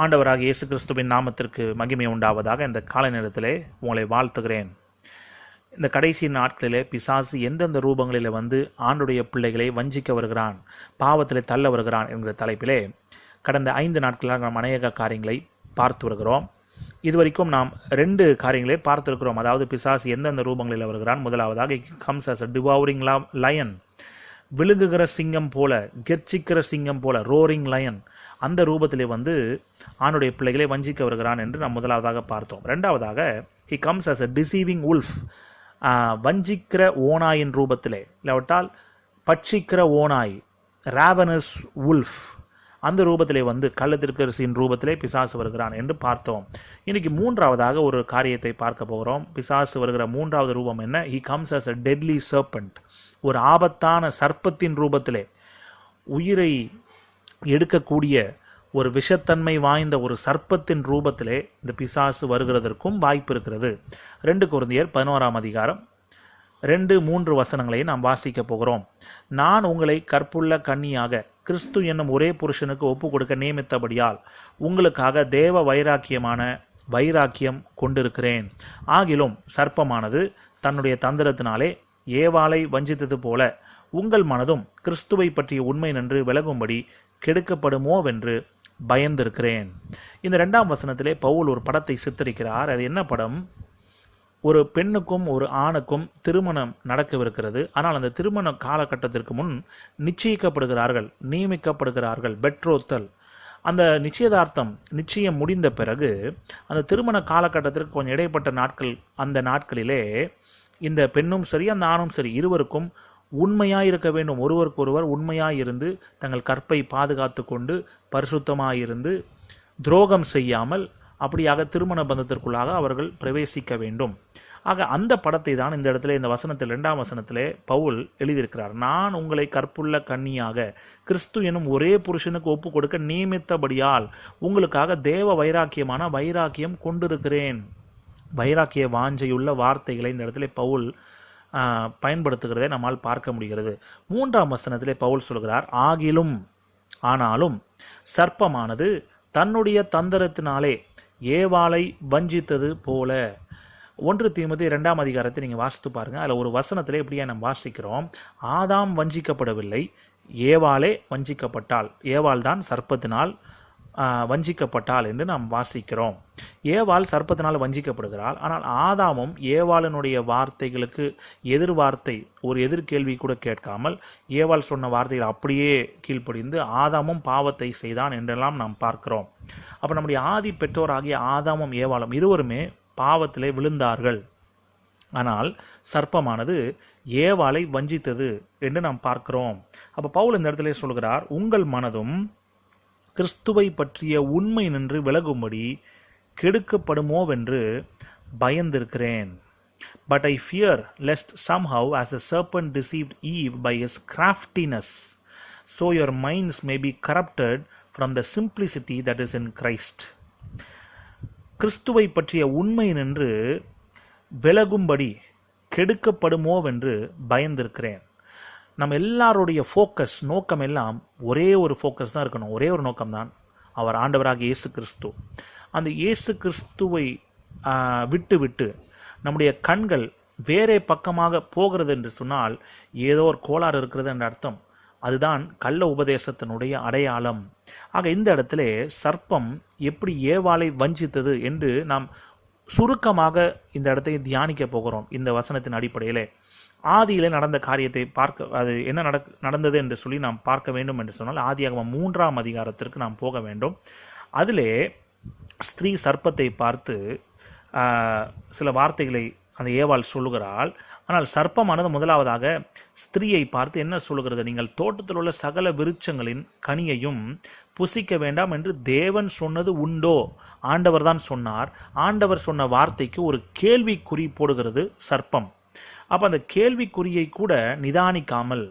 ஆண்டவராகிய இயேசு கிறிஸ்துவின் நாமத்திற்கு மகிமை உண்டாவதாக. இந்த காலை நேரத்திலே உங்களை வாழ்த்துகிறேன். இந்த கடைசி நாட்களிலே பிசாசு எந்தெந்த ரூபங்களில் ஆண்டுடைய பிள்ளைகளை வஞ்சிக்க வருகிறான், பாவத்தில் தள்ள வருகிறான் என்கிற தலைப்பிலே கடந்த 5 நாட்களாக நாம் அநேக காரியங்களை பார்த்து வருகிறோம். இதுவரைக்கும் நாம் 2 காரியங்களை பார்த்திருக்கிறோம். அதாவது பிசாசு எந்தெந்த ரூபங்களில் வருகிறான். முதலாவதாக comes as a devouring lion, விழுங்குகிற சிங்கம் போல, கெர்ச்சிக்கிற சிங்கம் போல, ரோரிங் லயன், அந்த ரூபத்திலே ஆணுடைய பிள்ளைகளை வஞ்சிக்க வருகிறான் என்று நாம் முதலாவதாக பார்த்தோம். ரெண்டாவதாக he comes as a deceiving wolf, வஞ்சிக்கிற ஓனாயின் ரூபத்திலே, இல்லாவிட்டால் பட்சிக்கிற ஓனாய், ravenous wolf, அந்த ரூபத்திலே கள்ளத்திற்கரசியின் ரூபத்திலே பிசாசு வருகிறான் என்று பார்த்தோம். இன்னைக்கு மூன்றாவதாக ஒரு காரியத்தை பார்க்க போகிறோம். பிசாசு வருகிற மூன்றாவது ரூபம் என்ன? he comes as a deadly serpent, ஒரு ஆபத்தான சர்ப்பத்தின் ரூபத்திலே, உயிரை எடுக்கக்கூடிய ஒரு விஷத்தன்மை வாய்ந்த ஒரு சர்ப்பத்தின் ரூபத்திலே இந்த பிசாசு வருகிறதற்கும் வாய்ப்பு இருக்கிறது. 2 கொரிந்தியர் 11ஆம் அதிகாரம் 2-3 வசனங்களை நாம் வாசிக்க போகிறோம். நான் உங்களை கற்புள்ள கன்னியாக கிறிஸ்து என்னும் ஒரே புருஷனுக்கு ஒப்பு கொடுக்க நியமித்தபடியால் உங்களுக்காக தேவ வைராக்கியம் கொண்டிருக்கிறேன். ஆகிலும் சர்ப்பமானது தன்னுடைய தந்திரத்தினாலே ஏவாளை வஞ்சித்தது போல உங்கள் மனதும் கிறிஸ்துவை பற்றிய உண்மை நின்று விலகும்படி கெடுக்கப்படுமோவென்று பயந்திருக்கிறேன். இந்த 2ஆம் வசனத்திலே பவுல் ஒரு படத்தை சித்தரிக்கிறார். அது என்ன படம்? ஒரு பெண்ணுக்கும் ஒரு ஆணுக்கும் திருமணம் நடக்கவிருக்கிறது. ஆனால் அந்த திருமண காலகட்டத்திற்கு முன் நியமிக்கப்படுகிறார்கள், பெட்ரோத்தல். அந்த நிச்சயம் முடிந்த பிறகு அந்த திருமண காலகட்டத்திற்கு கொஞ்சம் இடைப்பட்ட நாட்கள், அந்த நாட்களிலே இந்த பெண்ணும் சரி அந்த ஆணும் சரி இருவருக்கும் உண்மையாயிருக்க வேண்டும். ஒருவருக்கொருவர் உண்மையாயிருந்து தங்கள் கற்பை பாதுகாத்து கொண்டு பரிசுத்தமாயிருந்து துரோகம் செய்யாமல் அப்படியாக திருமண பந்தத்திற்குள்ளாக அவர்கள் பிரவேசிக்க வேண்டும். ஆக அந்த படத்தை தான் இந்த இடத்துல, இந்த வசனத்தில் 2ஆம் வசனத்திலே பவுல் எழுதியிருக்கிறார். நான் உங்களை கற்புள்ள கன்னியாக கிறிஸ்து எனும் ஒரே புருஷனுக்கு ஒப்பு கொடுக்க நியமித்தபடியால் உங்களுக்காக தேவ வைராக்கியம் கொண்டிருக்கிறேன். வைராக்கிய வாஞ்சையுள்ள வார்த்தைகளை இந்த இடத்துல பவுல் பயன்படுத்துகிறதை நம்மால் பார்க்க முடிகிறது. 3ஆம் வசனத்திலே பவுல் சொல்கிறார், ஆனாலும் சர்ப்பமானது தன்னுடைய தந்திரத்தினாலே ஏவாளை வஞ்சித்தது போல. 1 தீமோத்தேயு 2ஆம் அதிகாரத்தை நீங்கள் வாசித்து பாருங்கள். அதில் ஒரு வசனத்திலே இப்படியே நம்ம வாசிக்கிறோம், ஆதாம் வஞ்சிக்கப்படவில்லை, ஏவாளே வஞ்சிக்கப்பட்டாள், ஏவாள் தான் சர்ப்பத்தினால் வஞ்சிக்கப்பட்டாள் என்று நாம் வாசிக்கிறோம். ஏவாள் சர்ப்பத்தினால் வஞ்சிக்கப்படுகிறாள். ஆனால் ஆதாமும் ஏவாளினுடைய வார்த்தைகளுக்கு எதிர்வார்த்தை, ஒரு எதிர்கேள்வி கூட கேட்காமல் ஏவாள் சொன்ன வார்த்தைகள் அப்படியே கீழ்ப்படிந்து ஆதாமும் பாவத்தை செய்தான் என்றெல்லாம் நாம் பார்க்கிறோம். அப்போ நம்முடைய ஆதி பெற்றோராகிய ஆதாமும் ஏவாளும் இருவருமே பாவத்திலே விழுந்தார்கள். ஆனால் சர்ப்பமானது ஏவாளை வஞ்சித்தது என்று நாம் பார்க்கிறோம். அப்போ பவுல் இந்த இடத்துல சொல்கிறார், உங்கள் மனதும் கிறிஸ்துவை பற்றிய உண்மை நின்று விலகும்படி கெடுக்கப்படுமோவென்று பயந்திருக்கிறேன். But I fear lest somehow as a serpent deceived Eve by his craftiness, so your minds may be corrupted from the simplicity that is in Christ. கிறிஸ்துவை பற்றிய உண்மை நின்று விலகும்படி கெடுக்கப்படுமோவென்று பயந்திருக்கிறேன். நம்ம எல்லாருடைய ஃபோக்கஸ், நோக்கம் எல்லாம் ஒரே ஒரு ஃபோக்கஸ் தான் இருக்கணும், ஒரே ஒரு நோக்கம்தான், அவர் ஆண்டவராகிய இயேசு கிறிஸ்து. அந்த இயேசு கிறிஸ்துவை விட்டு நம்முடைய கண்கள் வேறே பக்கமாக போகிறது என்று சொன்னால் ஏதோ ஒரு கோளாறு இருக்கிறது என்ற அர்த்தம். அதுதான் கள்ள உபதேசத்தினுடைய அடையாளம். ஆக இந்த இடத்துல சர்ப்பம் எப்படி ஏவாளை வஞ்சித்தது என்று நாம் சுருக்கமாக இந்த இடத்தை தியானிக்க போகிறோம். இந்த வசனத்தின் அடிப்படையிலே ஆதியிலே நடந்த காரியத்தை அது என்ன நடந்தது என்று சொல்லி நாம் பார்க்க வேண்டும் என்று சொன்னால் ஆதியாகமம் 3ஆம் அதிகாரத்திற்கு நாம் போக வேண்டும். அதிலே ஸ்திரீ சர்ப்பத்தை பார்த்து சில வார்த்தைகளை அந்த ஏவாள் சொல்லுகிறாள். ஆனால் சர்ப்பமானது முதலாவதாக ஸ்திரீயை பார்த்து என்ன சொல்லுகிறது? நீங்கள் தோட்டத்தில் உள்ள சகல விருட்சங்களின் கனியையும் புசிக்க வேண்டாம் என்று தேவன் சொன்னது உண்டோ? ஆண்டவர் தான் சொன்னார். ஆண்டவர் சொன்ன வார்த்தைக்கு ஒரு கேள்விக்குறி போடுகிறது சர்ப்பம். அப்போ அந்த கேள்விக்குறியை கூட நிதானிக்காமல்,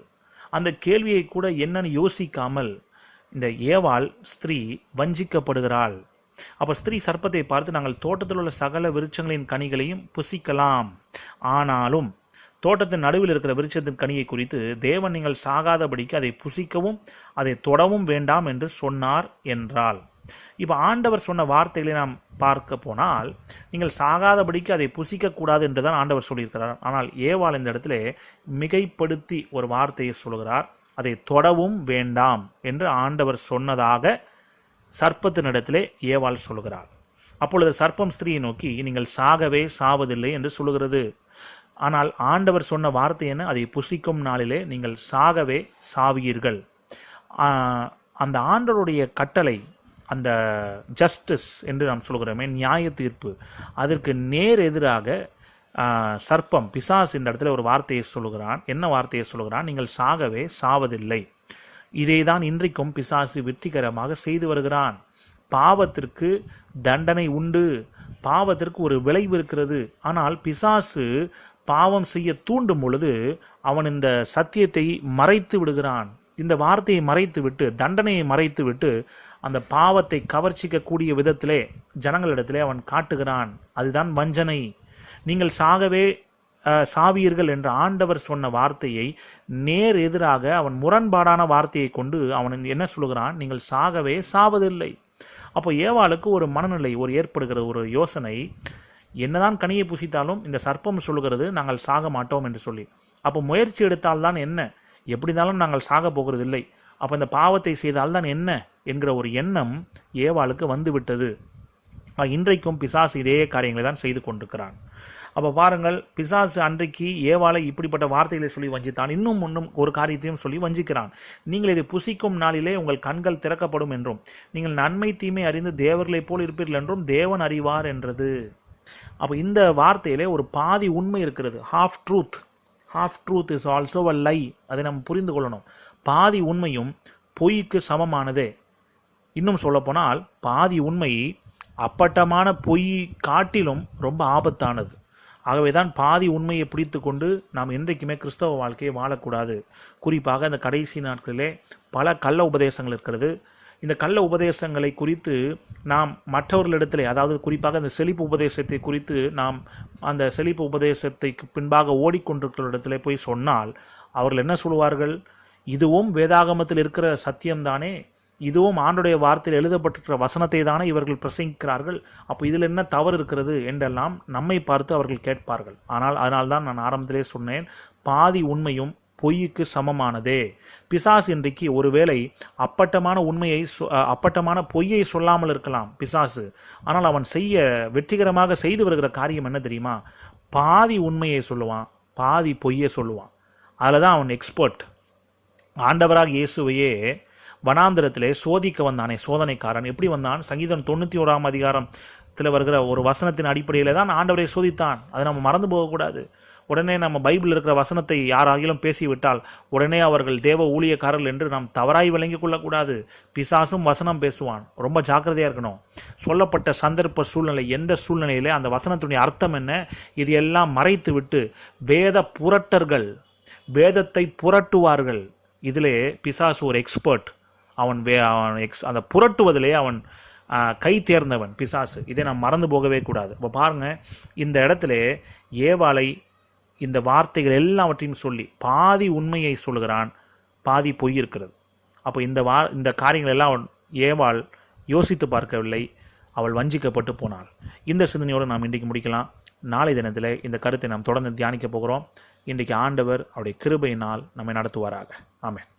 அந்த கேள்வியை கூட என்னன்னு யோசிக்காமல் இந்த ஏவாள் ஸ்திரீ வஞ்சிக்கப்படுகிறாள். அப்போ ஸ்திரீ சர்ப்பத்தை பார்த்து, நாங்கள் தோட்டத்தில் உள்ள சகல விருட்சங்களின் கனிகளையும் புசிக்கலாம், ஆனாலும் தோட்டத்தின் நடுவில் இருக்கிற விருட்சத்தின் கனியை குறித்து தேவன் நீங்கள் சாகாதபடிக்கு அதை புசிக்கவும் அதை தொடவும் வேண்டாம் என்று சொன்னார் என்றாள். இப்போ ஆண்டவர் சொன்ன வார்த்தைகளை நாம் பார்க்க போனால், நீங்கள் சாகாதபடிக்கு அதை புசிக்கக்கூடாது என்று தான் ஆண்டவர் சொல்லியிருக்கிறார். ஆனால் ஏவாள் இந்த இடத்துல மிகைப்படுத்தி ஒரு வார்த்தையை சொல்கிறார். அதை தொடவும் வேண்டாம் என்று ஆண்டவர் சொன்னதாக சர்ப்பத்தினிடத்திலே ஏவாள் சொல்கிறார். அப்பொழுது சர்ப்பம் ஸ்திரீயை நோக்கி, நீங்கள் சாகவே சாவதில்லை என்று சொல்லுகிறது. ஆனால் ஆண்டவர் சொன்ன வார்த்தை என்ன? அதை புசிக்கும் நாளிலே நீங்கள் சாகவே சாவீர்கள். அந்த ஆண்டவருடைய கட்டளை, அந்த ஜஸ்டிஸ் என்று நாம் சொல்கிறோமே, நியாய தீர்ப்பு, அதற்கு நேர் எதிராக சர்ப்பம் பிசாசு இந்த இடத்துல ஒரு வார்த்தையை சொல்லுகிறான். என்ன வார்த்தையை சொல்லுகிறான்? நீங்கள் சாகவே சாவதில்லை. இதை தான் இன்றைக்கும் பிசாசு வெற்றிகரமாக செய்து வருகிறான். பாவத்திற்கு தண்டனை உண்டு, பாவத்திற்கு ஒரு விளைவு இருக்கிறது. ஆனால் பிசாசு பாவம் செய்ய தூண்டும் பொழுது அவன் இந்த சத்தியத்தை மறைத்து விடுகிறான். இந்த வார்த்தையை மறைத்து விட்டு, தண்டனையை மறைத்து விட்டு, அந்த பாவத்தை கவர்ச்சிக்கக்கூடிய விதத்திலே ஜனங்களிடத்திலே அவன் காட்டுகிறான். அதுதான் வஞ்சனை. நீங்கள் சாகவே சாவீர்கள் என்ற ஆண்டவர் சொன்ன வார்த்தையை நேர் எதிராக அவன் முரண்பாடான வார்த்தையை கொண்டு அவன் என்ன சொல்லுகிறான்? நீங்கள் சாகவே சாவதில்லை. அப்போ ஏவாளுக்கு ஒரு மனநிலை ஒரு ஏற்படுகிற ஒரு யோசனை, என்னதான் கனியை புசித்தாலும் இந்த சர்ப்பம் சொல்லுகிறது நாங்கள் சாக மாட்டோம் என்று சொல்லி. அப்போ முயற்சி எடுத்தால்தான் என்ன, எப்படி இருந்தாலும் நாங்கள் சாக போகிறது இல்லை, அப்போ இந்த பாவத்தை செய்தால்தான் என்ன என்கிற ஒரு எண்ணம் ஏவாளுக்கு வந்துவிட்டது. இன்றைக்கும் பிசாசு இதே காரியங்களை தான் செய்து கொண்டிருக்கிறான். அப்போ பாருங்கள், பிசாசு அன்றைக்கு ஏவாளை இப்படிப்பட்ட வார்த்தைகளை சொல்லி வஞ்சித்தான். இன்னும் ஒரு காரியத்தையும் சொல்லி வஞ்சிக்கிறான். நீங்கள் இதை புசிக்கும் நாளிலே உங்கள் கண்கள் திறக்கப்படும் என்றும், நீங்கள் நன்மை தீமை அறிந்து தேவர்களைப் போல் இருப்பீர்கள் என்றும் தேவன் அறிவார் என்றது. அப்போ இந்த வார்த்தையிலே ஒரு பாதி உண்மை இருக்கிறது. half truth is also a lie. அதை நம்ம புரிந்து கொள்ளணும். பாதி உண்மையும் பொய்க்கு சமமானதே. இன்னும் சொல்லப்போனால் பாதி உண்மை அப்பட்டமான பொய் காட்டிலும் ரொம்ப ஆபத்தானது. ஆகவேதான் பாதி உண்மையை பிடித்து கொண்டு நாம் என்றைக்குமே கிறிஸ்தவ வாழ்க்கையை வாழக்கூடாது. குறிப்பாக இந்த கடைசி நாட்களிலே பல கள்ள உபதேசங்கள் இருக்கிறது. இந்த கள்ள உபதேசங்களை குறித்து நாம் மற்றவர்களிடத்திலே, அதாவது குறிப்பாக இந்த செழிப்பு உபதேசத்தை குறித்து நாம் அந்த செழிப்பு உபதேசத்தைக்கு பின்பாக ஓடிக்கொண்டிருக்கிற இடத்திலே போய் சொன்னால் அவர்கள் என்ன சொல்வார்கள்? இதுவும் வேதாகமத்தில் இருக்கிற சத்தியம்தானே, இதுவும் ஆண்டுடைய வார்த்தையில் எழுதப்பட்டிருக்கிற வசனத்தை தானே இவர்கள் பிரசங்கிக்கிறார்கள், அப்போ இதில் என்ன தவறு இருக்கிறது என்றெல்லாம் நம்மை பார்த்து அவர்கள் கேட்பார்கள். ஆனால் அதனால்தான் நான் ஆரம்பத்திலே சொன்னேன், பாதி உண்மையும் பொய்யுக்கு சமமானதே. பிசாசு இன்றைக்கு ஒருவேளை அப்பட்டமான பொய்யை சொல்லாமல் இருக்கலாம் பிசாசு. ஆனால் அவன் வெற்றிகரமாக செய்து வருகிற காரியம் என்ன தெரியுமா? பாதி உண்மையை சொல்லுவான், பாதி பொய்யை சொல்லுவான். அதில் தான் அவன் எக்ஸ்பர்ட். ஆண்டவராக இயேசுவையே வனாந்திரத்திலே சோதிக்க வந்தானே சோதனைக்காரன். எப்படி வந்தான்? சங்கீதம் 91 அதிகாரத்தில் வருகிற ஒரு வசனத்தின் அடிப்படையில் தான் ஆண்டவரை சோதித்தான். அதை நம்ம மறந்து போகக்கூடாது. உடனே நம்ம பைபிளில் இருக்கிற வசனத்தை யாராகிலும் பேசிவிட்டால் உடனே அவர்கள் தேவ ஊழியக்காரர்கள் என்று நாம் தவறாய் விளங்கிக் கொள்ளக்கூடாது. பிசாசும் வசனம் பேசுவான். ரொம்ப ஜாக்கிரதையாக இருக்கணும். சொல்லப்பட்ட சந்தர்ப்ப சூழ்நிலை, எந்த சூழ்நிலையிலே அந்த வசனத்துடைய அர்த்தம் என்ன, இது எல்லாம் மறைத்து விட்டு வேத புரட்டர்கள் வேதத்தை புரட்டுவார்கள். இதிலே பிசாசு ஒரு எக்ஸ்பர்ட். அந்த புரட்டுவதிலே அவன் கை தேர்ந்தவன் பிசாசு. இதை நாம் மறந்து போகவே கூடாது. இப்போ பாருங்கள், இந்த இடத்துல ஏவாளை இந்த வார்த்தைகள் எல்லாவற்றையும் சொல்லி பாதி உண்மையை சொல்கிறான், பாதி பொய் இருக்கிறது. அப்போ இந்த காரியங்கள் எல்லாம் ஏவாள் யோசித்து பார்க்கவில்லை, அவள் வஞ்சிக்கப்பட்டு போனாள். இந்த சிந்தனையோடு நாம் இன்றைக்கு முடிக்கலாம். நாளை தினத்தில் இந்த கருத்தை நாம் தொடர்ந்து தியானிக்க போகிறோம். இன்றைக்கு ஆண்டவர் அவருடைய கிருபையினால் நம்மை நடத்துவாராக. ஆமென்.